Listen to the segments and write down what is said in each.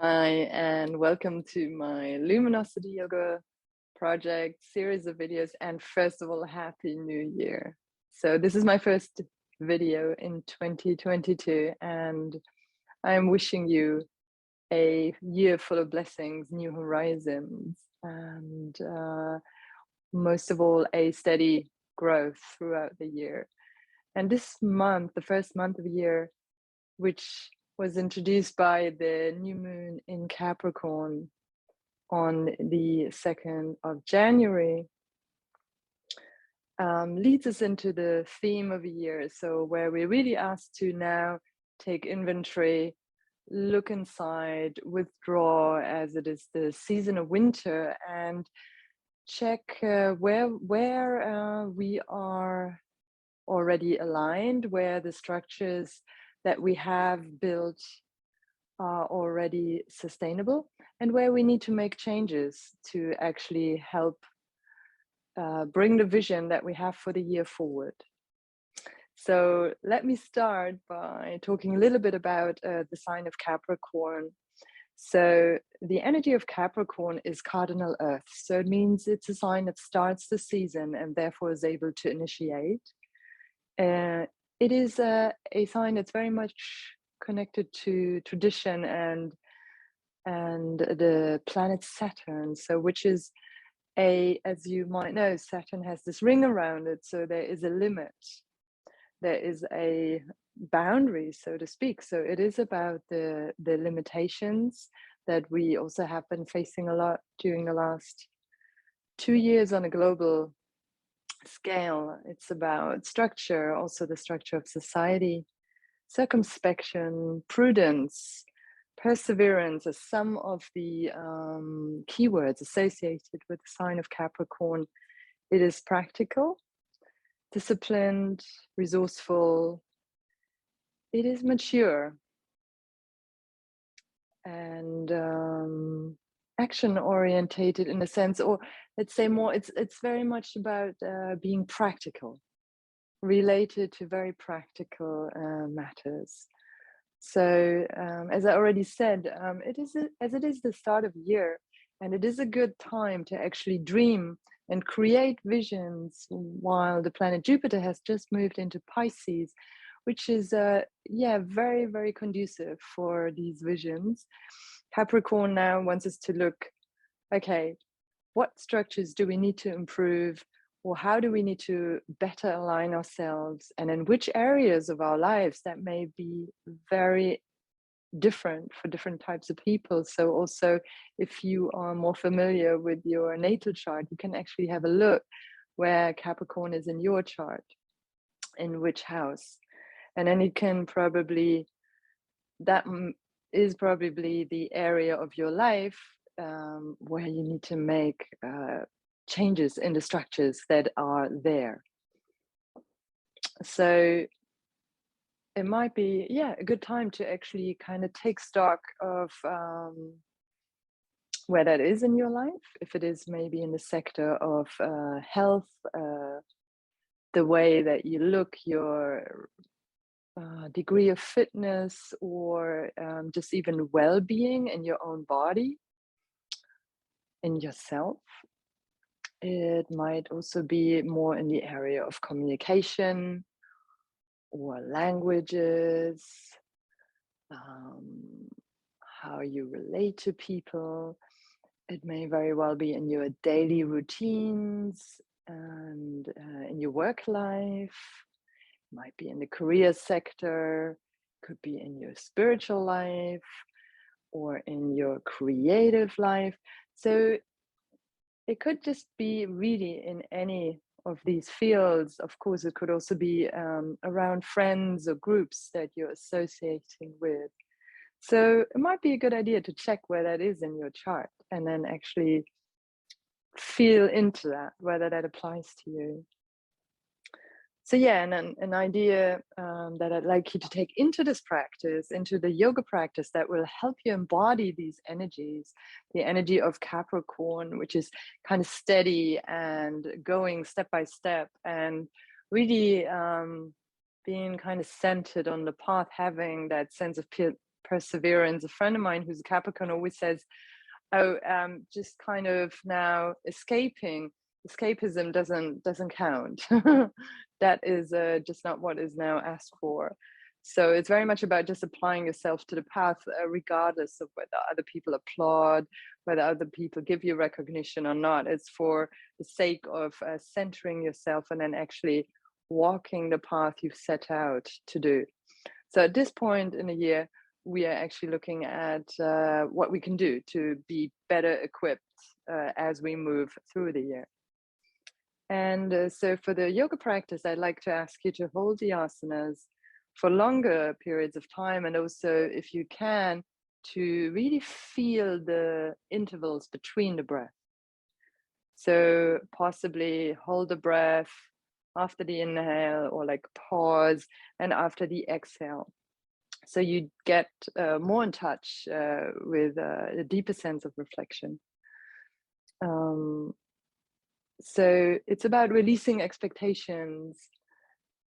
Hi, and welcome to my Luminosity Yoga project series of videos. And first of all, Happy New Year. So this is my first video in 2022, and I'm wishing you a year full of blessings, new horizons, and most of all, a steady growth throughout the year. And this month, the first month of the year, which was introduced by the new moon in Capricorn on the 2nd of January, leads us into the theme of a year. So where we're really asked to now take inventory, look inside, withdraw as it is the season of winter, and check where we are already aligned, where the structures that we have built are already sustainable, and where we need to make changes to actually help bring the vision that we have for the year forward. So let me start by talking a little bit about the sign of Capricorn. So the energy of Capricorn is cardinal earth. So it means it's a sign that starts the season and therefore is able to initiate. It is a sign that's very much connected to tradition and the planet Saturn. So which is as you might know, Saturn has this ring around it. So there is a limit. There is a boundary, so to speak. So it is about the limitations that we also have been facing a lot during the last 2 years on a global scale. It's about structure, also the structure of society, circumspection, prudence, perseverance as some of the keywords associated with the sign of Capricorn. It is practical, disciplined, resourceful. It is mature and action orientated in a sense, or let's say more, it's very much about being practical, related to very practical matters. So as I already said, it is the start of year, and it is a good time to actually dream and create visions while the planet Jupiter has just moved into Pisces, which is very, very conducive for these visions. Capricorn now wants us to look, okay, what structures do we need to improve, or how do we need to better align ourselves, and in which areas of our lives that may be very different for different types of people. So also, if you are more familiar with your natal chart, you can actually have a look where Capricorn is in your chart, in which house, and then you can probably, that is probably the area of your life where you need to make changes in the structures that are there. So it might be, a good time to actually kind of take stock of where that is in your life. If it is maybe in the sector of health, the way that you look, your degree of fitness, or just even well-being in your own body, in yourself. It might also be more in the area of communication or languages, how you relate to people. It may very well be in your daily routines and in your work life. It might be in the career sector, could be in your spiritual life or in your creative life. So it could just be really in any of these fields. Of course, it could also be around friends or groups that you're associating with. So it might be a good idea to check where that is in your chart and then actually feel into that, whether that applies to you. So and an idea that I'd like you to take into this practice, into the yoga practice, that will help you embody these energies, the energy of Capricorn, which is kind of steady and going step by step, and really being kind of centered on the path, having that sense of perseverance. A friend of mine who's a Capricorn always says, oh, just kind of now escapism doesn't count. That is just not what is now asked for. So it's very much about just applying yourself to the path, regardless of whether other people applaud, whether other people give you recognition or not. It's for the sake of centering yourself and then actually walking the path you've set out to do. So at this point in the year, we are actually looking at what we can do to be better equipped as we move through the year. And so for the yoga practice, I'd like to ask you to hold the asanas for longer periods of time, and also, if you can, to really feel the intervals between the breath. So possibly hold the breath after the inhale, or like pause, and after the exhale. So you get more in touch with a deeper sense of reflection. So it's about releasing expectations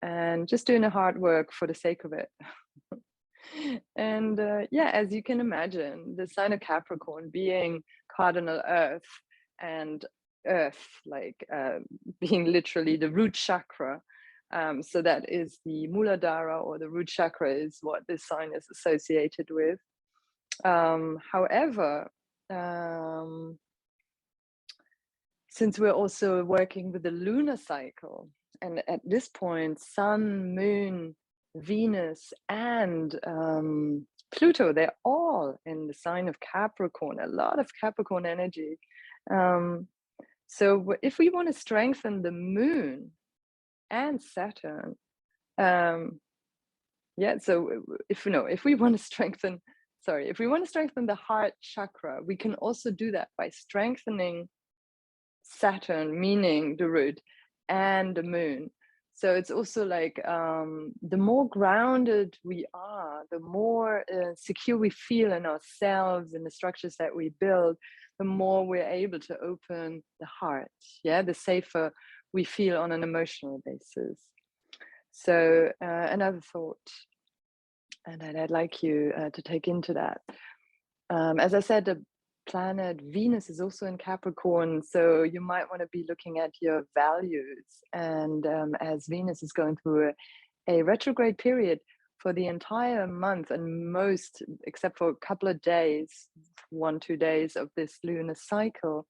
and just doing the hard work for the sake of it. And yeah, as you can imagine, the sign of Capricorn being cardinal earth, and earth like being literally the root chakra. So that is the Muladhara, or the root chakra, is what this sign is associated with. However, since we're also working with the lunar cycle, and at this point, Sun, Moon, Venus, and Pluto, they're all in the sign of Capricorn, a lot of Capricorn energy. So if we want to strengthen the Moon and Saturn, yeah, so if we want to strengthen the heart chakra, we can also do that by strengthening Saturn, meaning the root, and the Moon. So it's also like the more grounded we are, the more secure we feel in ourselves and the structures that we build, the more we're able to open the heart. Yeah, the safer we feel on an emotional basis. So another thought, and I'd like you to take into that. As I said, the planet Venus is also in Capricorn, so you might want to be looking at your values. And as Venus is going through a retrograde period for the entire month, and most, except for a couple of days, 1-2 days of this lunar cycle,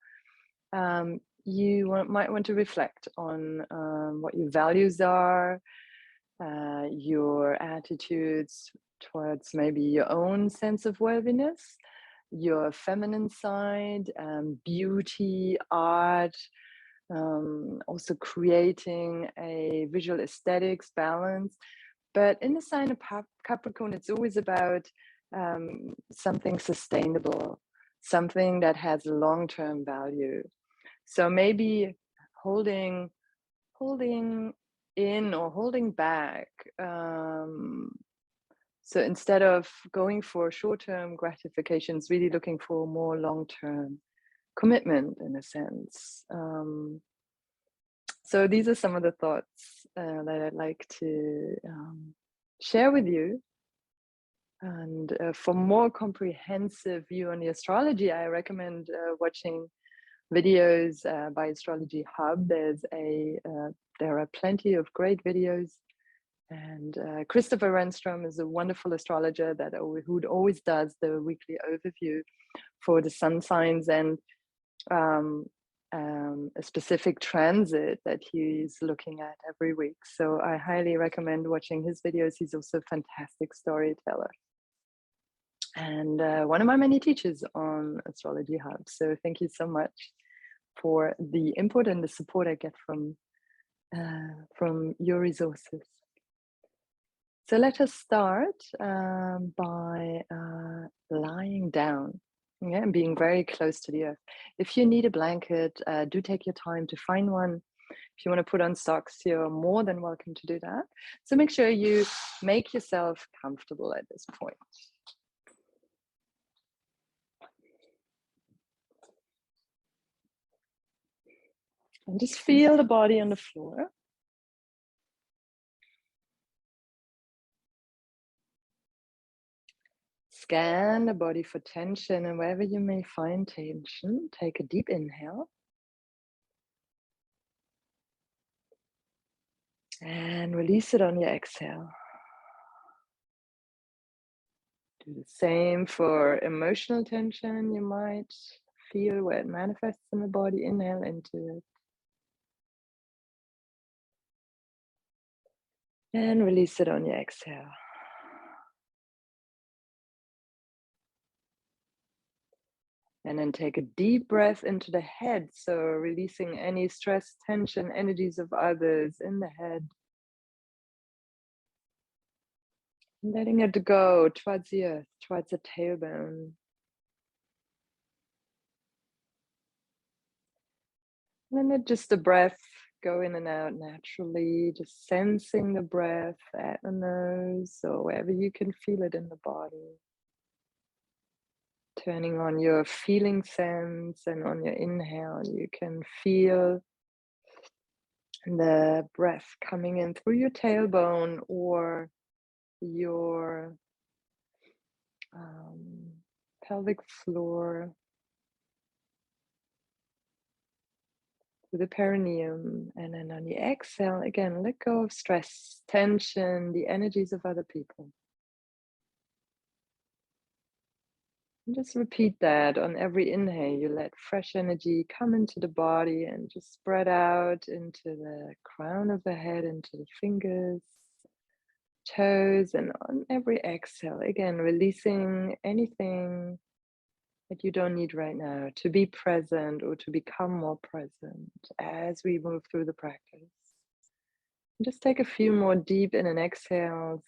you might want to reflect on what your values are, your attitudes towards maybe your own sense of worthiness, your feminine side, beauty, art, also creating a visual aesthetics balance. But in the sign of Capricorn, it's always about something sustainable, something that has long-term value. So maybe holding in or holding back. So instead of going for short-term gratifications, really looking for more long-term commitment, in a sense. So these are some of the thoughts that I'd like to share with you. And for more comprehensive view on the astrology, I recommend watching videos by Astrology Hub. There are plenty of great videos. And Christopher Renstrom is a wonderful astrologer who always does the weekly overview for the sun signs and a specific transit that he's looking at every week. So I highly recommend watching his videos. He's also a fantastic storyteller. And one of my many teachers on Astrology Hub. So thank you so much for the input and the support I get from your resources. So let us start by lying down, and being very close to the earth. If you need a blanket, do take your time to find one. If you want to put on socks, you're more than welcome to do that. So make sure you make yourself comfortable at this point. And just feel the body on the floor. Scan the body for tension, and wherever you may find tension, take a deep inhale. And release it on your exhale. Do the same for emotional tension you might feel where it manifests in the body. Inhale into it. And release it on your exhale. And then take a deep breath into the head. So releasing any stress, tension, energies of others in the head. Letting it go towards the earth, towards the tailbone. And then let just the breath go in and out naturally, just sensing the breath at the nose or wherever you can feel it in the body. Turning on your feeling sense, and on your inhale, you can feel the breath coming in through your tailbone or your pelvic floor, through the perineum. And then on the exhale, again, let go of stress, tension, the energies of other people. And just repeat that on every inhale. You let fresh energy come into the body and just spread out into the crown of the head, into the fingers, toes, and on every exhale, again, releasing anything that you don't need right now, to be present or to become more present as we move through the practice. And just take a few more deep in and exhales,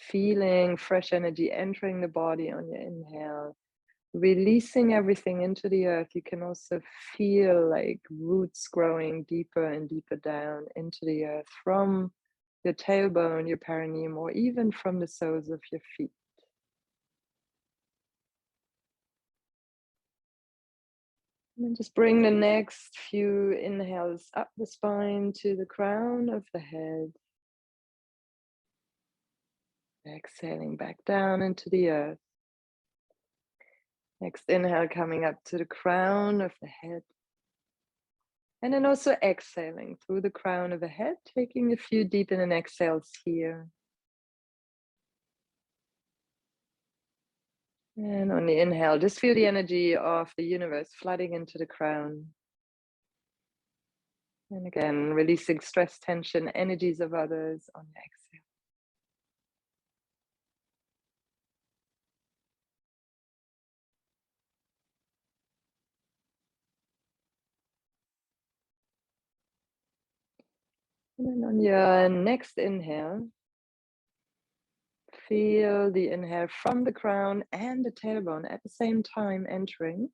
feeling fresh energy entering the body on your inhale, releasing everything into the earth. You can also feel like roots growing deeper and deeper down into the earth from your tailbone, your perineum, or even from the soles of your feet. And then just bring the next few inhales up the spine to the crown of the head. Exhaling back down into the earth. Next inhale coming up to the crown of the head. And then also exhaling through the crown of the head, taking a few deep in and exhales here. And on the inhale, just feel the energy of the universe flooding into the crown. And again, releasing stress, tension, energies of others on the exhale. And then on your next inhale, feel the inhale from the crown and the tailbone at the same time entering,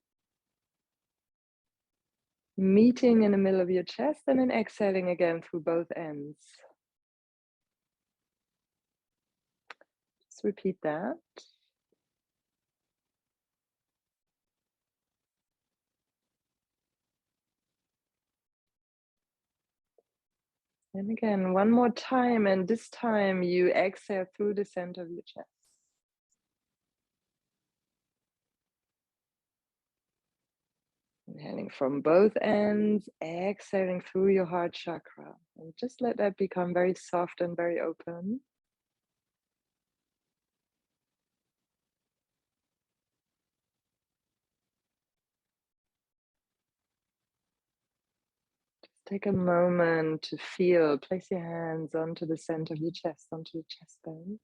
meeting in the middle of your chest, and then exhaling again through both ends. Just repeat that. And again, one more time, and this time you exhale through the center of your chest. Inhaling from both ends, exhaling through your heart chakra. And just let that become very soft and very open. Take a moment to feel, place your hands onto the center of your chest, onto the chest bone.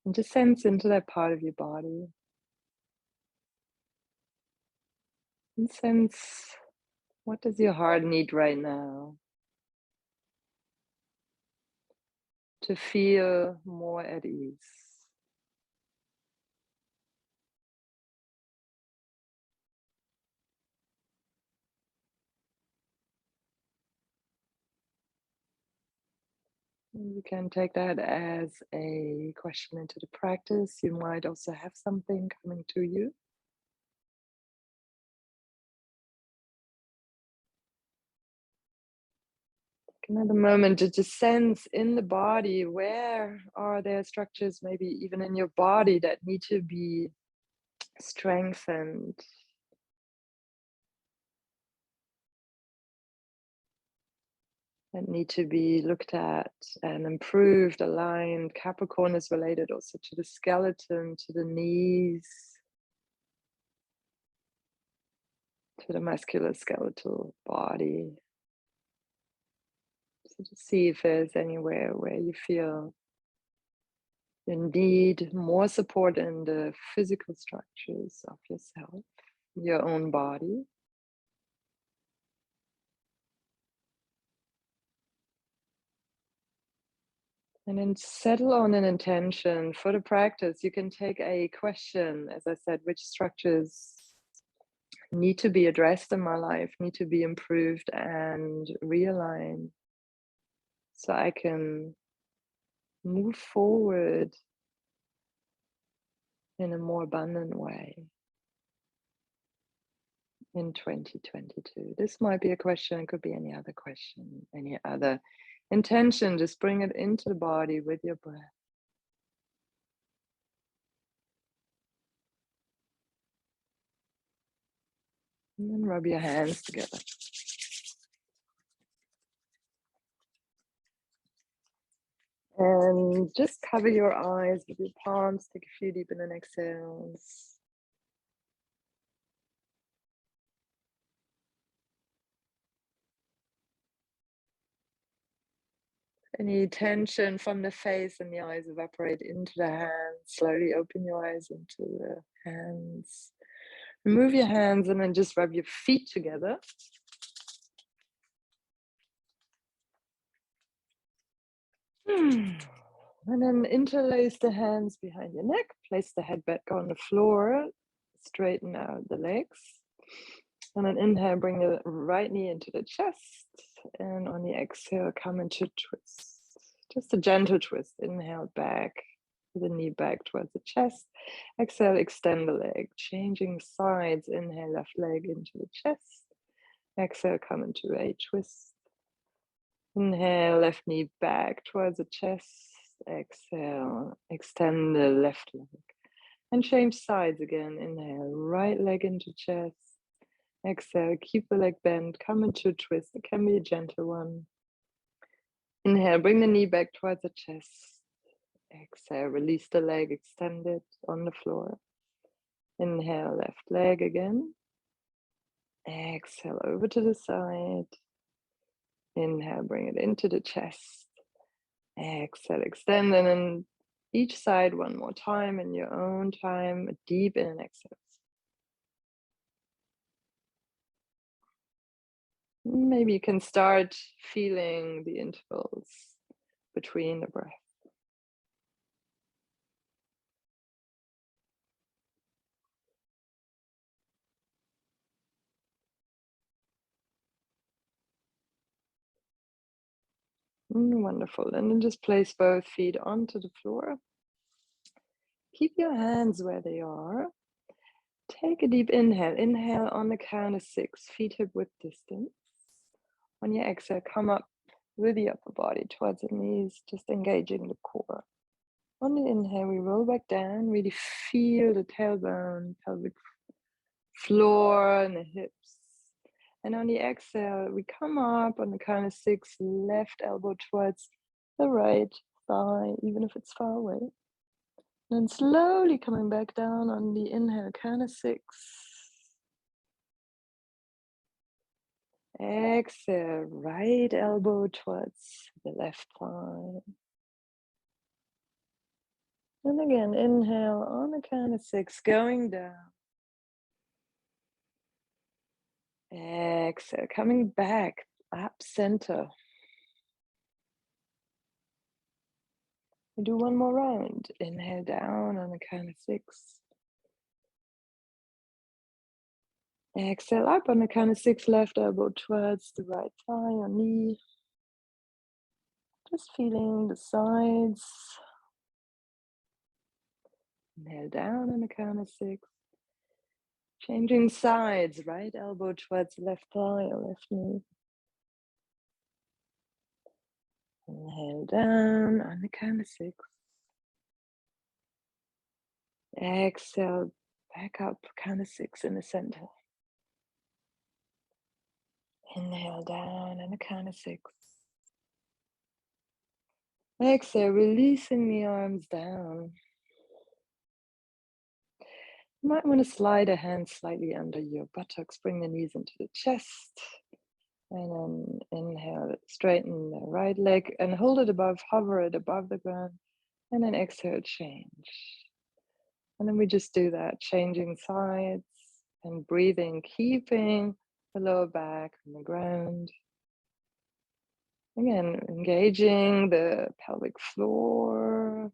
And just sense into that part of your body. And sense, what does your heart need right now to feel more at ease? You can take that as a question into the practice. You might also have something coming to you. Another moment to just sense in the body, where are there structures, maybe even in your body, that need to be strengthened, that need to be looked at and improved, aligned. Capricorn is related also to the skeleton, to the knees, to the musculoskeletal body. So to see if there's anywhere where you feel you need more support in the physical structures of yourself, your own body. And then settle on an intention for the practice. You can take a question, as I said, which structures need to be addressed in my life, need to be improved and realigned, so I can move forward in a more abundant way in 2022. This might be a question, it could be any other question, any other intention. Just bring it into the body with your breath. And then rub your hands together. And just cover your eyes with your palms. Take a few deep in and exhales. Any tension from the face and the eyes evaporate into the hands. Slowly open your eyes into the hands. Remove your hands and then just rub your feet together. And then interlace the hands behind your neck. Place the head back on the floor. Straighten out the legs. And then inhale, bring the right knee into the chest. And on the exhale, come into twist. Just a gentle twist. Inhale back, the knee back towards the chest. Exhale, extend the leg. Changing sides. Inhale, left leg into the chest. Exhale, come into a twist. Inhale, left knee back towards the chest. Exhale, extend the left leg. And change sides again. Inhale, right leg into chest. Exhale, keep the leg bent, come into a twist. It can be a gentle one. Inhale, bring the knee back towards the chest. Exhale, release the leg, extend it on the floor. Inhale, left leg again. Exhale, over to the side. Inhale, bring it into the chest. Exhale, extend, and then each side one more time in your own time. A deep in and exhale. Maybe you can start feeling the intervals between the breath. Wonderful. And then just place both feet onto the floor. Keep your hands where they are. Take a deep inhale. Inhale on the count of 6, feet hip width distance. On your exhale, come up with the upper body towards the knees, just engaging the core. On the inhale, we roll back down, really feel the tailbone, pelvic floor and the hips. And on the exhale, we come up on the count of 6, left elbow towards the right thigh, even if it's far away. And then slowly coming back down on the inhale, count of 6. Exhale, right elbow towards the left thigh. And again, inhale on the count of 6, going down. Exhale, coming back up center. We do one more round. Inhale down on the count of 6. Exhale up on the count of 6, left elbow towards the right thigh or knee. Just feeling the sides. Inhale down on the count of 6. Changing sides, right elbow towards left thigh or left knee. Inhale down on the count of 6. Exhale back up, count of 6 in the center. Inhale down on the count of 6. Exhale, releasing the arms down. You might want to slide a hand slightly under your buttocks, bring the knees into the chest. And then inhale, straighten the right leg and hold it above, hover it above the ground. And then exhale, change. And then we just do that, changing sides and breathing, keeping the lower back on the ground. Again, engaging the pelvic floor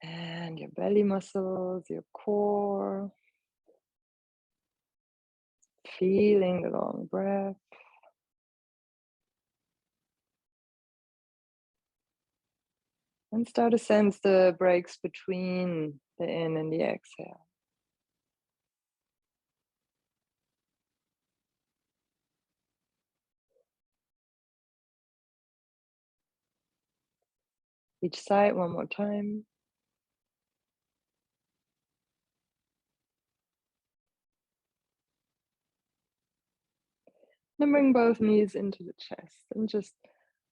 and your belly muscles, your core. Feeling the long breath. And start to sense the breaks between the in and the exhale. Each side, one more time. Then bring both knees into the chest and just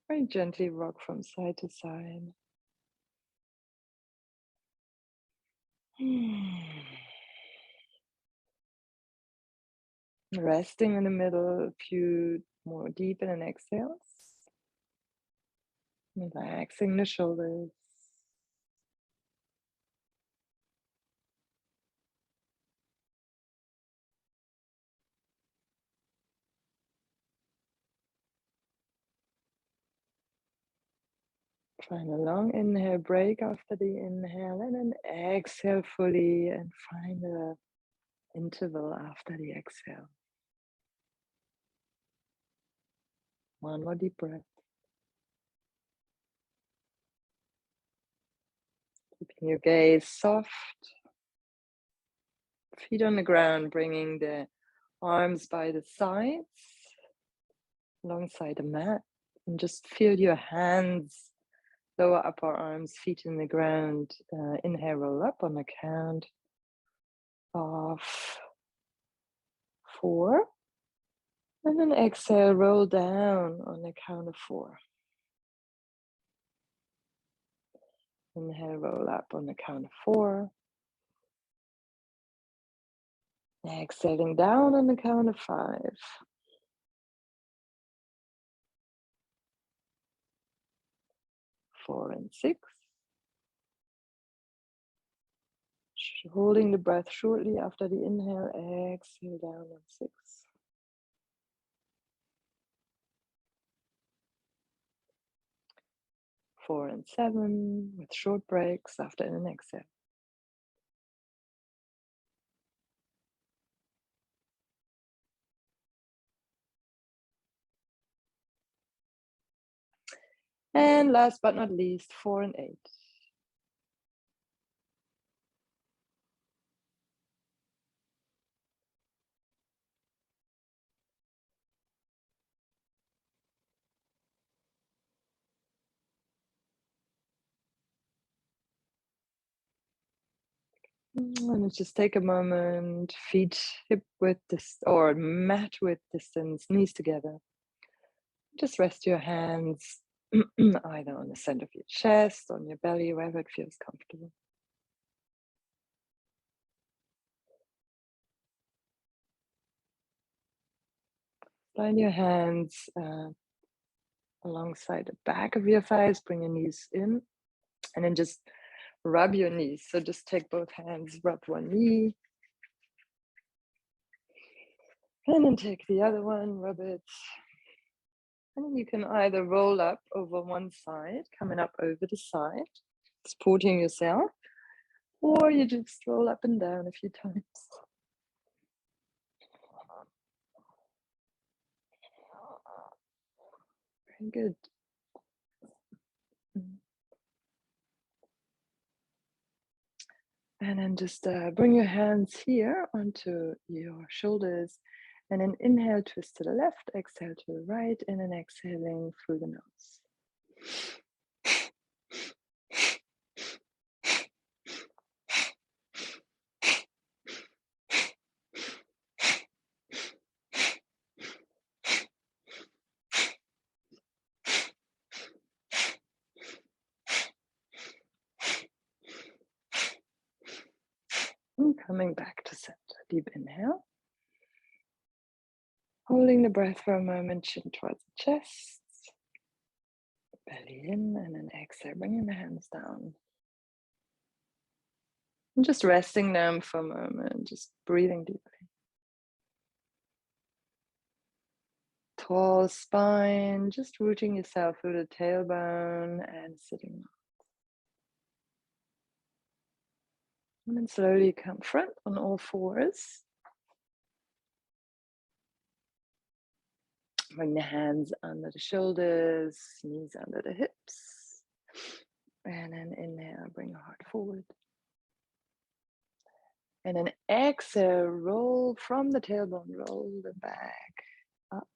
very gently rock from side to side. Resting in the middle, a few more deep in exhales. Relaxing the shoulders. Find a long inhale, break after the inhale, and then exhale fully and find a interval after the exhale. One more deep breath. Keeping your gaze soft. Feet on the ground, bringing the arms by the sides, alongside the mat. And just feel your hands, lower upper arms, feet in the ground. Inhale, roll up on the count of 4. And then exhale, roll down on the count of 4. Inhale, roll up on the count of 4. Exhaling down on the count of 5. 4 and 6. Holding the breath shortly after the inhale, exhale down on 6. 4 and 7 with short breaks after an exhale. And last but not least, 4 and 8. And just take a moment, feet hip width or mat width distance, knees together. Just rest your hands either on the center of your chest, on your belly, wherever it feels comfortable. Line your hands alongside the back of your thighs, bring your knees in, and then just rub your knees. So just take both hands, rub one knee, and then take the other one, rub it. And then you can either roll up over one side, coming up over the side, supporting yourself, or you just roll up and down a few times. Very good. And then just bring your hands here onto your shoulders And then inhale, twist to the left, exhale to the right, and then exhaling through the nose. And coming back to center. Deep inhale. Holding the breath for a moment, chin towards the chest. Belly in, and then exhale, bringing the hands down. And just resting them for a moment, just breathing deeply. Tall spine, just rooting yourself through the tailbone and sitting up. And then slowly come front on all fours. Bring the hands under the shoulders, knees under the hips. And then inhale, bring your heart forward. And then exhale, roll from the tailbone, roll the back up.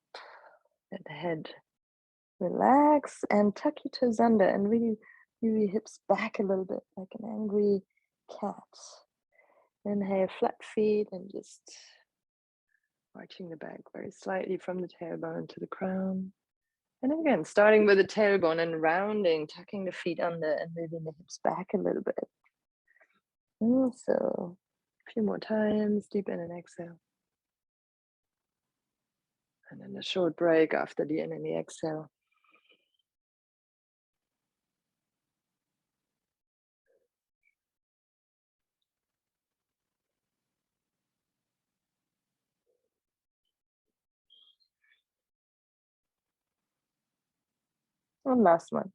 Let the head relax and tuck your toes under and really move your hips back a little bit like an angry cat. Inhale, flat feet and just arching the back very slightly from the tailbone to the crown. And again, starting with the tailbone and rounding, tucking the feet under and moving the hips back a little bit. And so a few more times, deep in and exhale. And then a short break after the in and the exhale. One last one.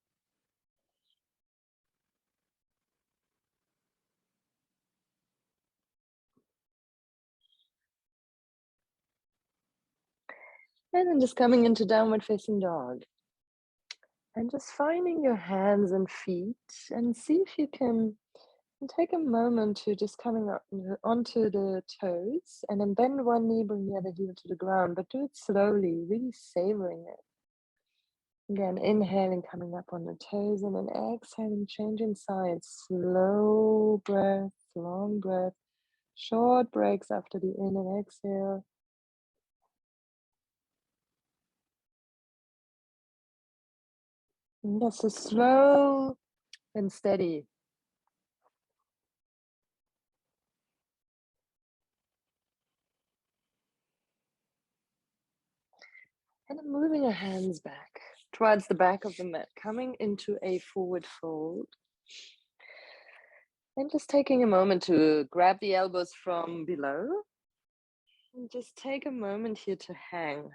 And then just coming into downward facing dog. And just finding your hands and feet and see if you can take a moment to just coming up onto the toes and then bend one knee, bring the other heel to the ground, but do it slowly, really savoring it. Again, inhaling, coming up on the toes, and then exhaling, changing sides. Slow breath, long breath, short breaks after the in and exhale. And that's a slow and steady. And then moving your hands back towards the back of the mat, coming into a forward fold. And just taking a moment to grab the elbows from below. And just take a moment here to hang.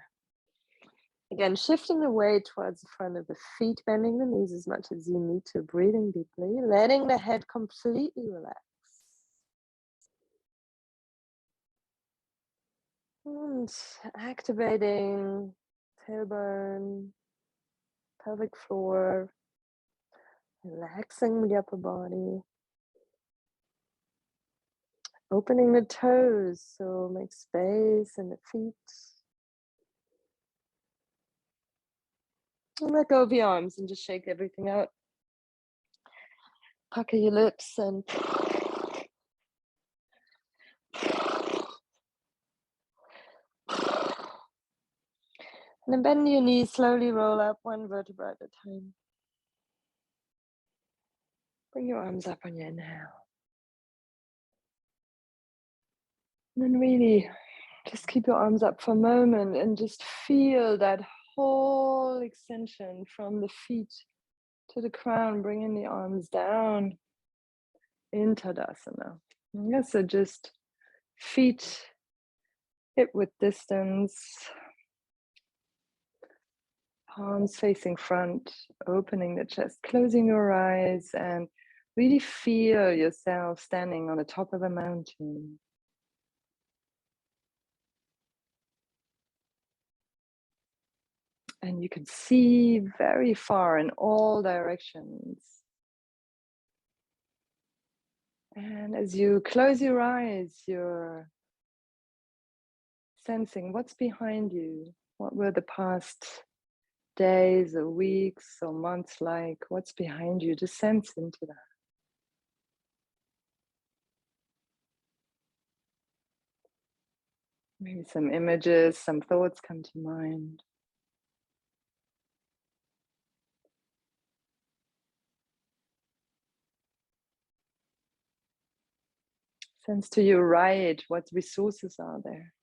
Again, shifting the weight towards the front of the feet, bending the knees as much as you need to, breathing deeply, letting the head completely relax. And activating tailbone, pelvic floor, relaxing the upper body. Opening the toes, so make space in the feet. And let go of your arms and just shake everything out. Pucker your lips and then bend your knees, slowly roll up one vertebra at a time. Bring your arms up on your inhale. And then really just keep your arms up for a moment and just feel that whole extension from the feet to the crown, bringing the arms down in Tadasana. Yeah, so just feet hip width distance, palms facing front, opening the chest, closing your eyes, and really feel yourself standing on the top of a mountain. And you can see very far in all directions. And as you close your eyes, you're Sensing what's behind you. What were the past days or weeks or months like? What's behind you? Just sense into that. Maybe some images, some thoughts come to mind. Sense to your right, what resources are there?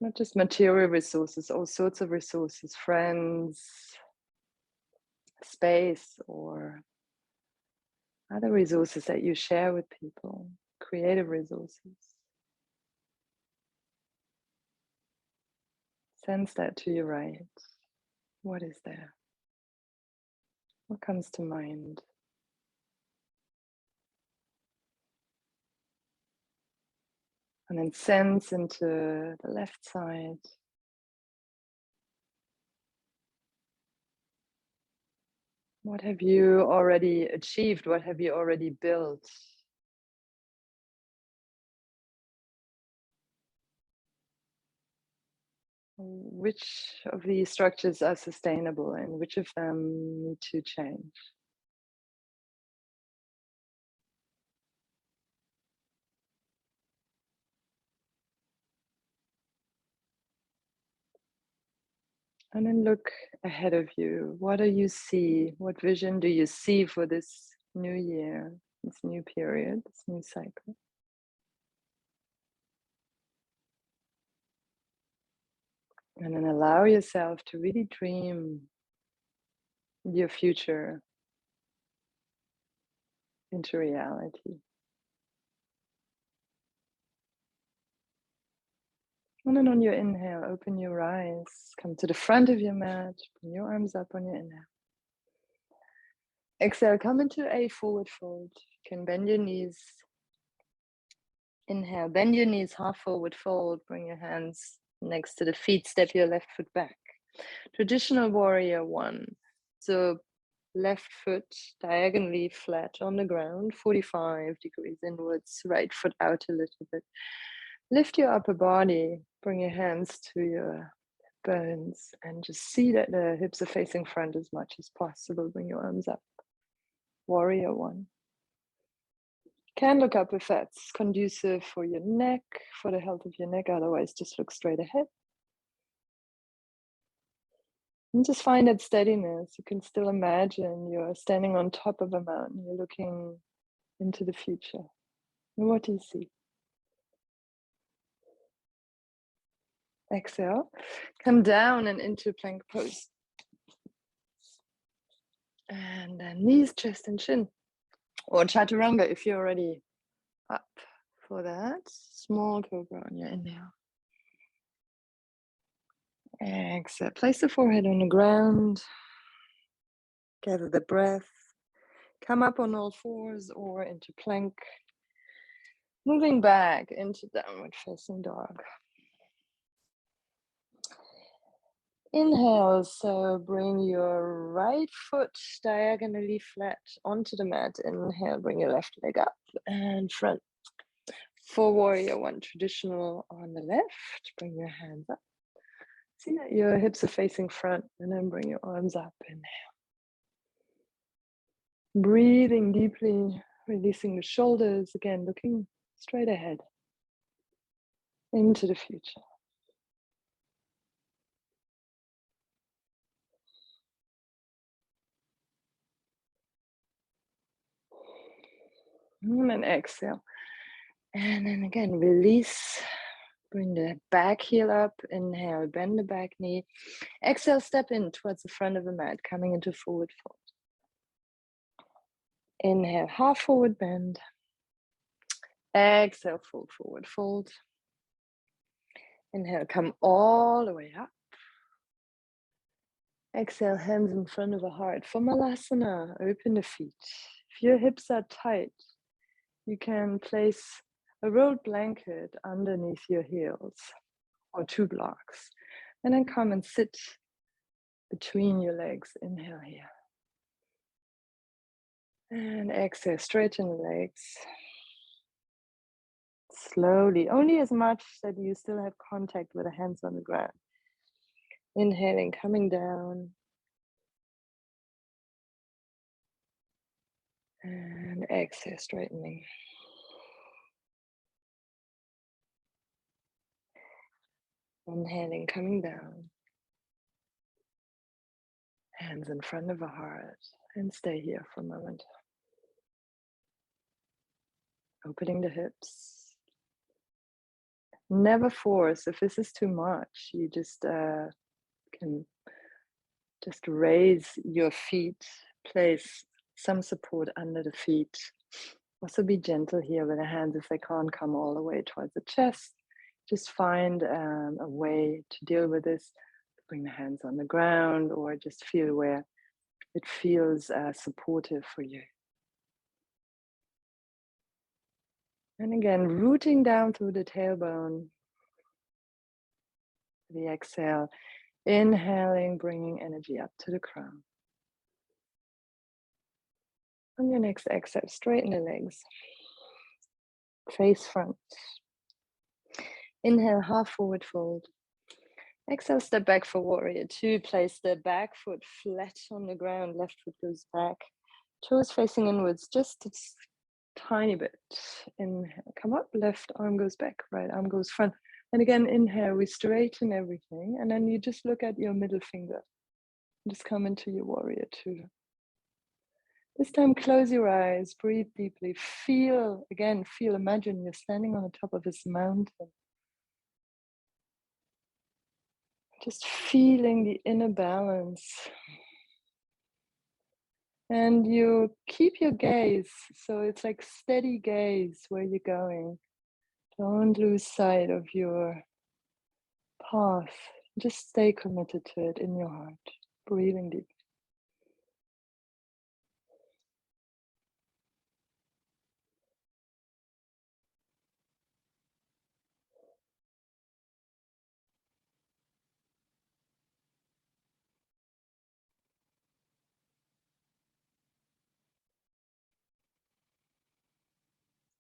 Not just material resources, all sorts of resources, friends, space, or other resources that you share with people, creative resources. Sense that to your right. What is there? What comes to mind? And then sense into the left side. What have you already achieved? What have you already built? Which of these structures are sustainable and which of them need to change? And then look ahead of you. What do you see? What vision do you see for this new year, this new period, this new cycle? And then allow yourself to really dream your future into reality. And then on your inhale, open your eyes, come to the front of your mat, bring your arms up on your inhale. Exhale, come into a forward fold. You can bend your knees. Inhale, bend your knees, half forward fold. Bring your hands next to the feet, step your left foot back. Traditional warrior one. So left foot diagonally flat on the ground, 45 degrees inwards, right foot out a little bit. Lift your upper body, bring your hands to your bones, and just see that the hips are facing front as much as possible. Bring your arms up. Warrior one. Can look up if that's conducive for your neck, for the health of your neck. Otherwise, just look straight ahead. And just find that steadiness. You can still imagine you're standing on top of a mountain. You're looking into the future. And what do you see? Exhale. Come down and into plank pose. And then knees, chest, and chin. Or chaturanga if you're already up for that. Small cobra on your inhale. Exhale. Place the forehead on the ground. Gather the breath. Come up on all fours or into plank. Moving back into downward facing dog. Inhale, so bring your right foot diagonally flat onto the mat. Inhale, bring your left leg up and front. For warrior one, traditional on the left. Bring your hands up. See that your hips are facing front, and then bring your arms up. Inhale. Breathing deeply, releasing the shoulders. Again, looking straight ahead into the future. And then exhale. And then again, release. Bring the back heel up. Inhale, bend the back knee. Exhale, step in towards the front of the mat, coming into forward fold. Inhale, half forward bend. Exhale, full forward fold. Inhale, come all the way up. Exhale, hands in front of the heart. For Malasana, open the feet. If your hips are tight, you can place a rolled blanket underneath your heels or 2 blocks. And then come and sit between your legs. Inhale here. And exhale, straighten the legs. Slowly, only as much that you still have contact with the hands on the ground. Inhaling, coming down. And exhale, straightening. Inhaling, coming down. Hands in front of the heart. And stay here for a moment. Opening the hips. Never force. If this is too much, you just can just raise your feet. Place some support under the feet. Also be gentle here with the hands if they can't come all the way towards the chest. Just find a way to deal with this. Bring the hands on the ground or just feel where it feels supportive for you. And again, rooting down through the tailbone. The exhale, inhaling, bringing energy up to the crown. On your next exhale, straighten the legs. Face front. Inhale, half forward fold. Exhale, step back for warrior two. Place the back foot flat on the ground. Left foot goes back. Toes facing inwards, just a tiny bit. Inhale, come up. Left arm goes back. Right arm goes front. And again, inhale, we straighten everything. And then you just look at your middle finger. Just come into your warrior two. This time, close your eyes. Breathe deeply. Feel, imagine you're standing on the top of this mountain. Just feeling the inner balance. And you keep your gaze. So it's like steady gaze where you're going. Don't lose sight of your path. Just stay committed to it in your heart. Breathing deep.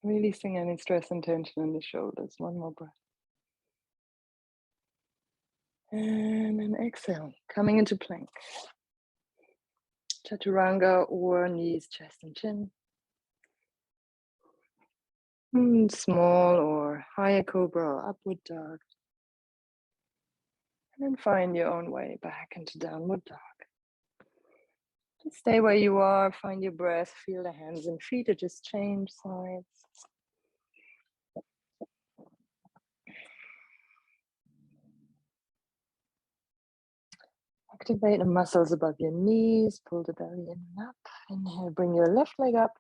Releasing any stress and tension in the shoulders. One more breath. And then exhale, coming into plank. Chaturanga or knees, chest and chin. Small or higher cobra or upward dog. And then find your own way back into downward dog. Just stay where you are, find your breath, feel the hands and feet, or just change sides. Activate the muscles above your knees, pull the belly in and up. Inhale, bring your left leg up.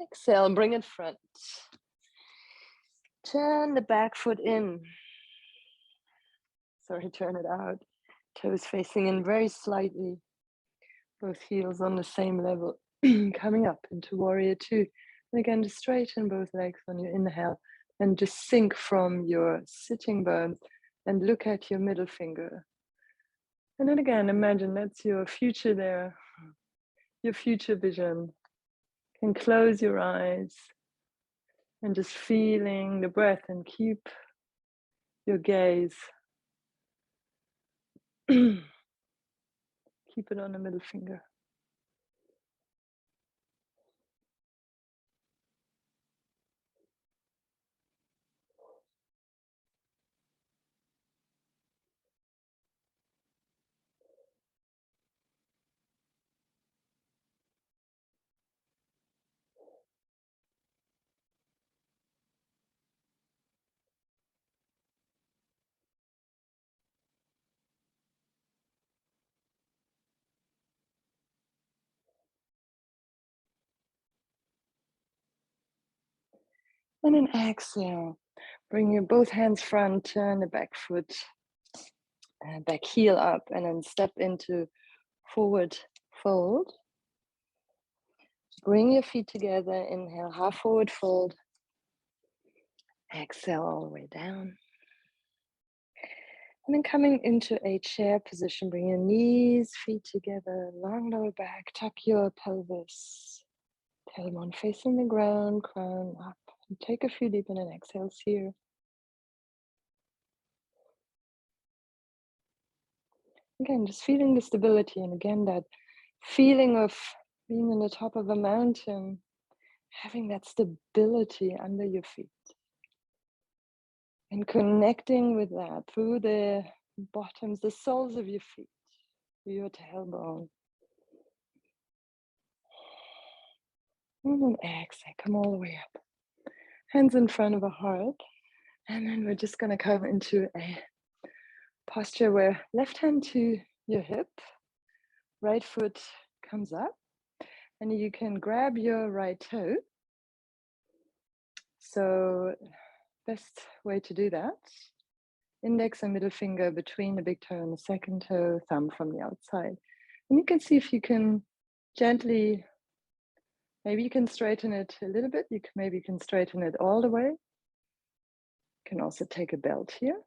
Exhale, bring it front. Turn the back foot in. Turn it out. Toes facing in very slightly. Both heels on the same level. Coming up into warrior two. And again, just straighten both legs on your inhale. And just sink from your sitting bones and look at your middle finger. And then again, imagine that's your future there. Your future vision. You can close your eyes. And just feeling the breath and keep your gaze. Keep it on the middle finger. And then exhale. Bring your both hands front, turn the back foot, back heel up, and then step into forward fold. Bring your feet together, inhale, half forward fold. Exhale all the way down. And then coming into a chair position, bring your knees, feet together, long lower back, tuck your pelvis. Tailbone facing the ground, crown up. So take a few deep in and exhales here. Again, just feeling the stability, and again, that feeling of being on the top of a mountain, having that stability under your feet. And connecting with that through the bottoms, the soles of your feet, your tailbone. And then exhale, come all the way up. Hands in front of a heart. And then we're just going to come into a posture where left hand to your hip, right foot comes up. And you can grab your right toe. So best way to do that, index and middle finger between the big toe and the second toe, thumb from the outside. And you can see if you can gently, maybe you can straighten it a little bit. Maybe you can straighten it all the way. You can also take a belt here.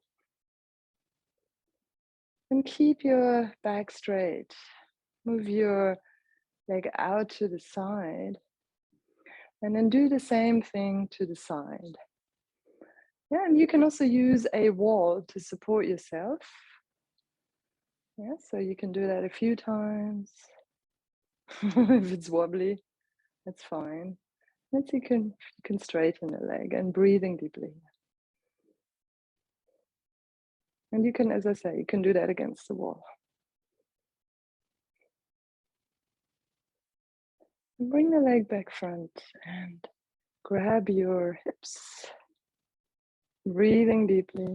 And keep your back straight. Move your leg out to the side. And then do the same thing to the side. Yeah, and you can also use a wall to support yourself. Yeah, so you can do that a few times. If it's wobbly, that's fine. Then you can straighten the leg and breathing deeply. And you can, as I say, you can do that against the wall. And bring the leg back front and grab your hips. Breathing deeply.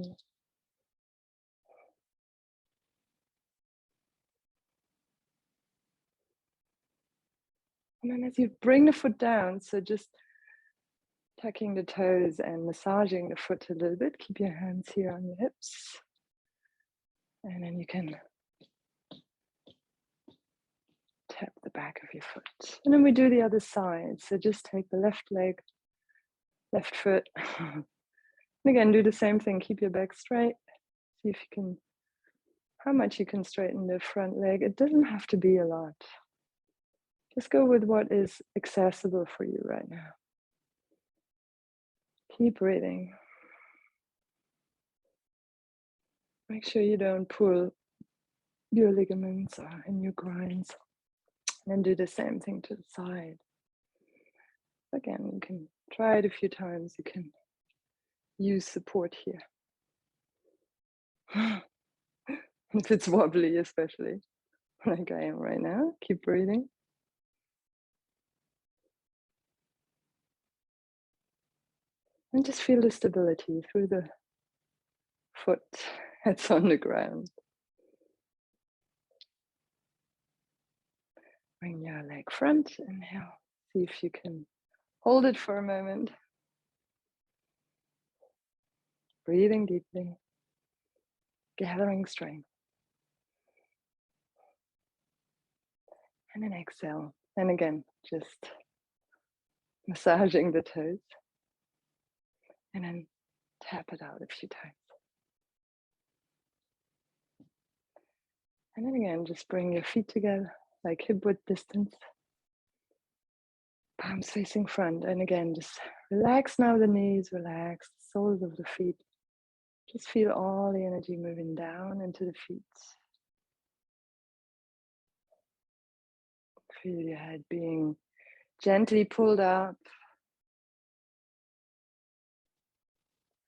And then as you bring the foot down, so just tucking the toes and massaging the foot a little bit, keep your hands here on your hips. And then you can tap the back of your foot. And then we do the other side. So just take the left leg, left foot. And again, do the same thing. Keep your back straight. See if you can, how much you can straighten the front leg. It doesn't have to be a lot. Just go with what is accessible for you right now. Keep breathing. Make sure you don't pull your ligaments or in your groins. And then do the same thing to the side. Again, you can try it a few times. You can use support here. If it's wobbly, especially like I am right now, keep breathing. And just feel the stability through the foot that's on the ground. Bring your leg front, inhale. See if you can hold it for a moment. Breathing deeply, gathering strength. And then exhale. And again, just massaging the toes. And then tap it out a few times. And then again, just bring your feet together, like hip width distance. Palms facing front. And again, just relax now the knees, relax the soles of the feet. Just feel all the energy moving down into the feet. Feel your head being gently pulled up.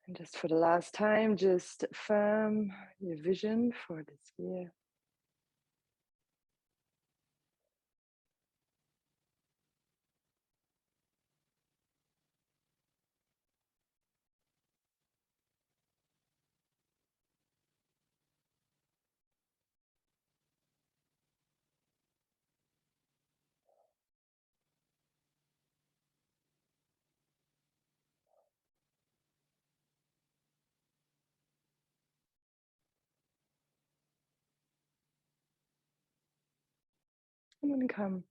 And just for the last time, just affirm your vision for this year. And then come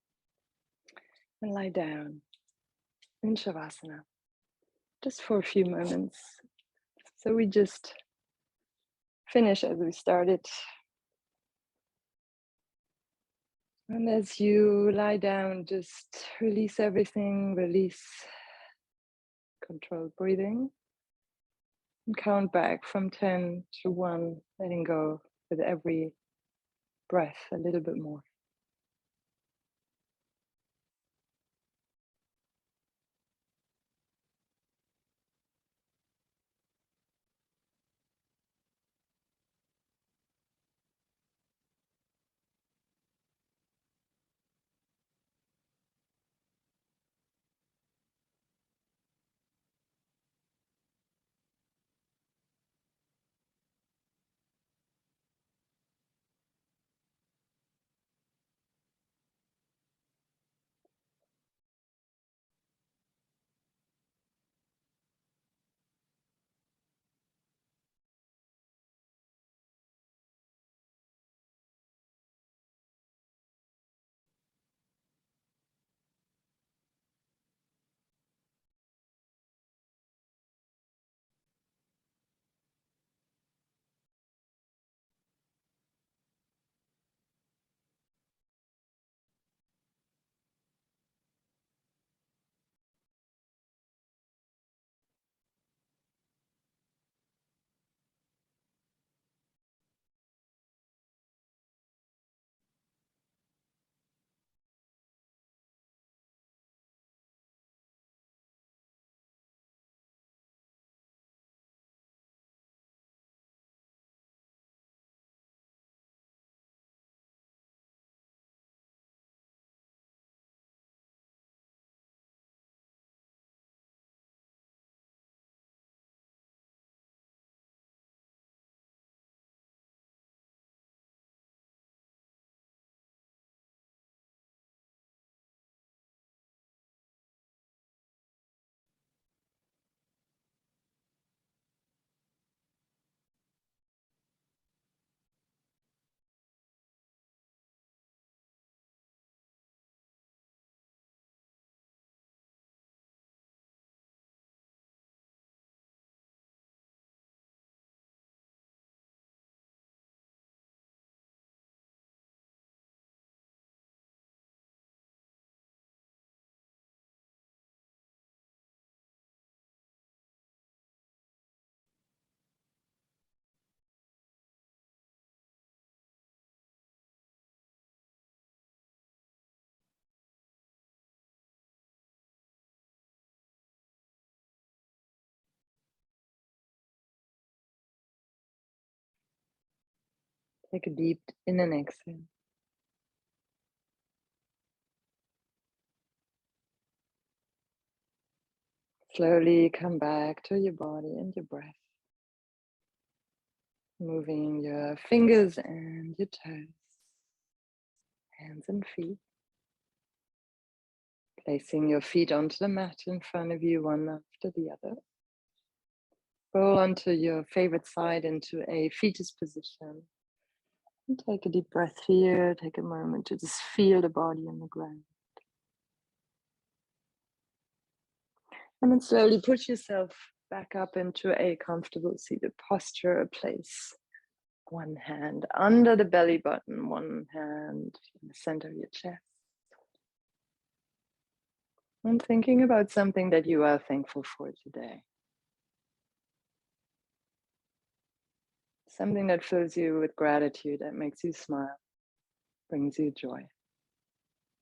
and lie down in Shavasana, just for a few moments. So we just finish as we started. And as you lie down, just release everything, release Controlled breathing. And count back from 10 to 1, letting go with every breath a little bit more. Take a deep in and exhale. Slowly come back to your body and your breath. Moving your fingers and your toes, hands and feet. Placing your feet onto the mat in front of you, one after the other. Roll onto your favorite side into a fetus position. And take a deep breath here. Take a moment to just feel the body on the ground. And then slowly put yourself back up into a comfortable seated posture. Place one hand under the belly button, one hand in the center of your chest. And thinking about something that you are thankful for today. Something that fills you with gratitude, that makes you smile, brings you joy.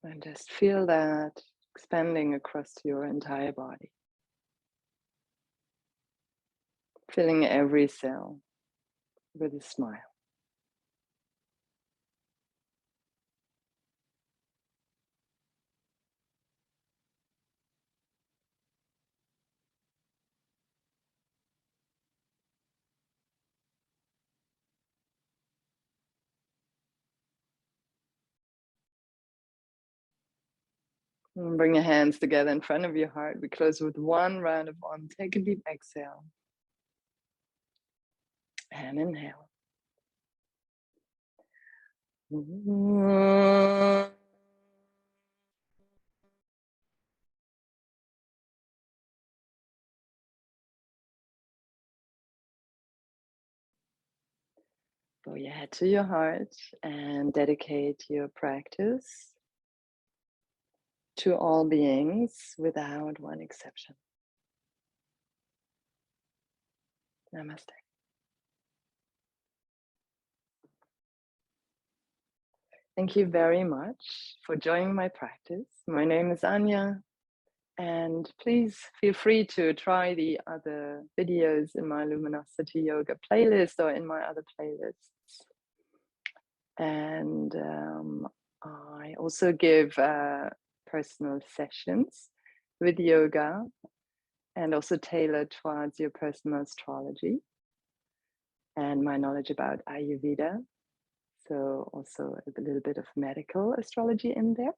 And just feel that expanding across your entire body. Filling every cell with a smile. And bring your hands together in front of your heart. We close with one round of Om. Take a deep exhale. And inhale. Bow your head to your heart and dedicate your practice to all beings without one exception. Namaste. Thank you very much for joining my practice. My name is Anya, and please feel free to try the other videos in my Luminosity yoga playlist or in my other playlists. And I also give personal sessions with yoga and also tailored towards your personal astrology and my knowledge about Ayurveda. So also a little bit of medical astrology in there.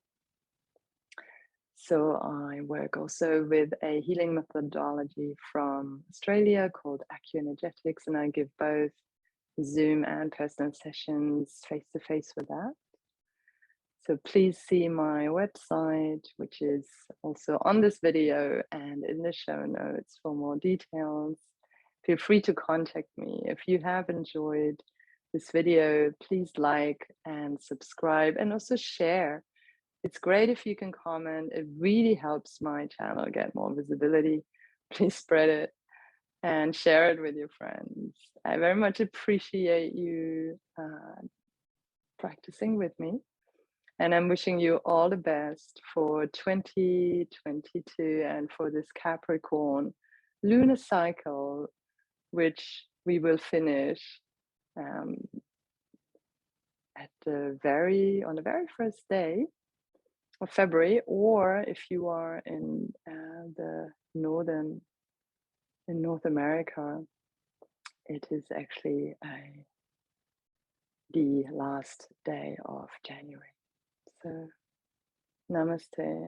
So I work also with a healing methodology from Australia called Acuenergetics, and I give both Zoom and personal sessions face-to-face with that. So please see my website, which is also on this video and in the show notes for more details. Feel free to contact me. If you have enjoyed this video, please like and subscribe and also share. It's great if you can comment. It really helps my channel get more visibility. Please spread it and share it with your friends. I very much appreciate you practicing with me. And I'm wishing you all the best for 2022 and for this Capricorn lunar cycle, which we will finish on the very first day of February, or if you are in North America, it is actually the last day of January. So, namaste.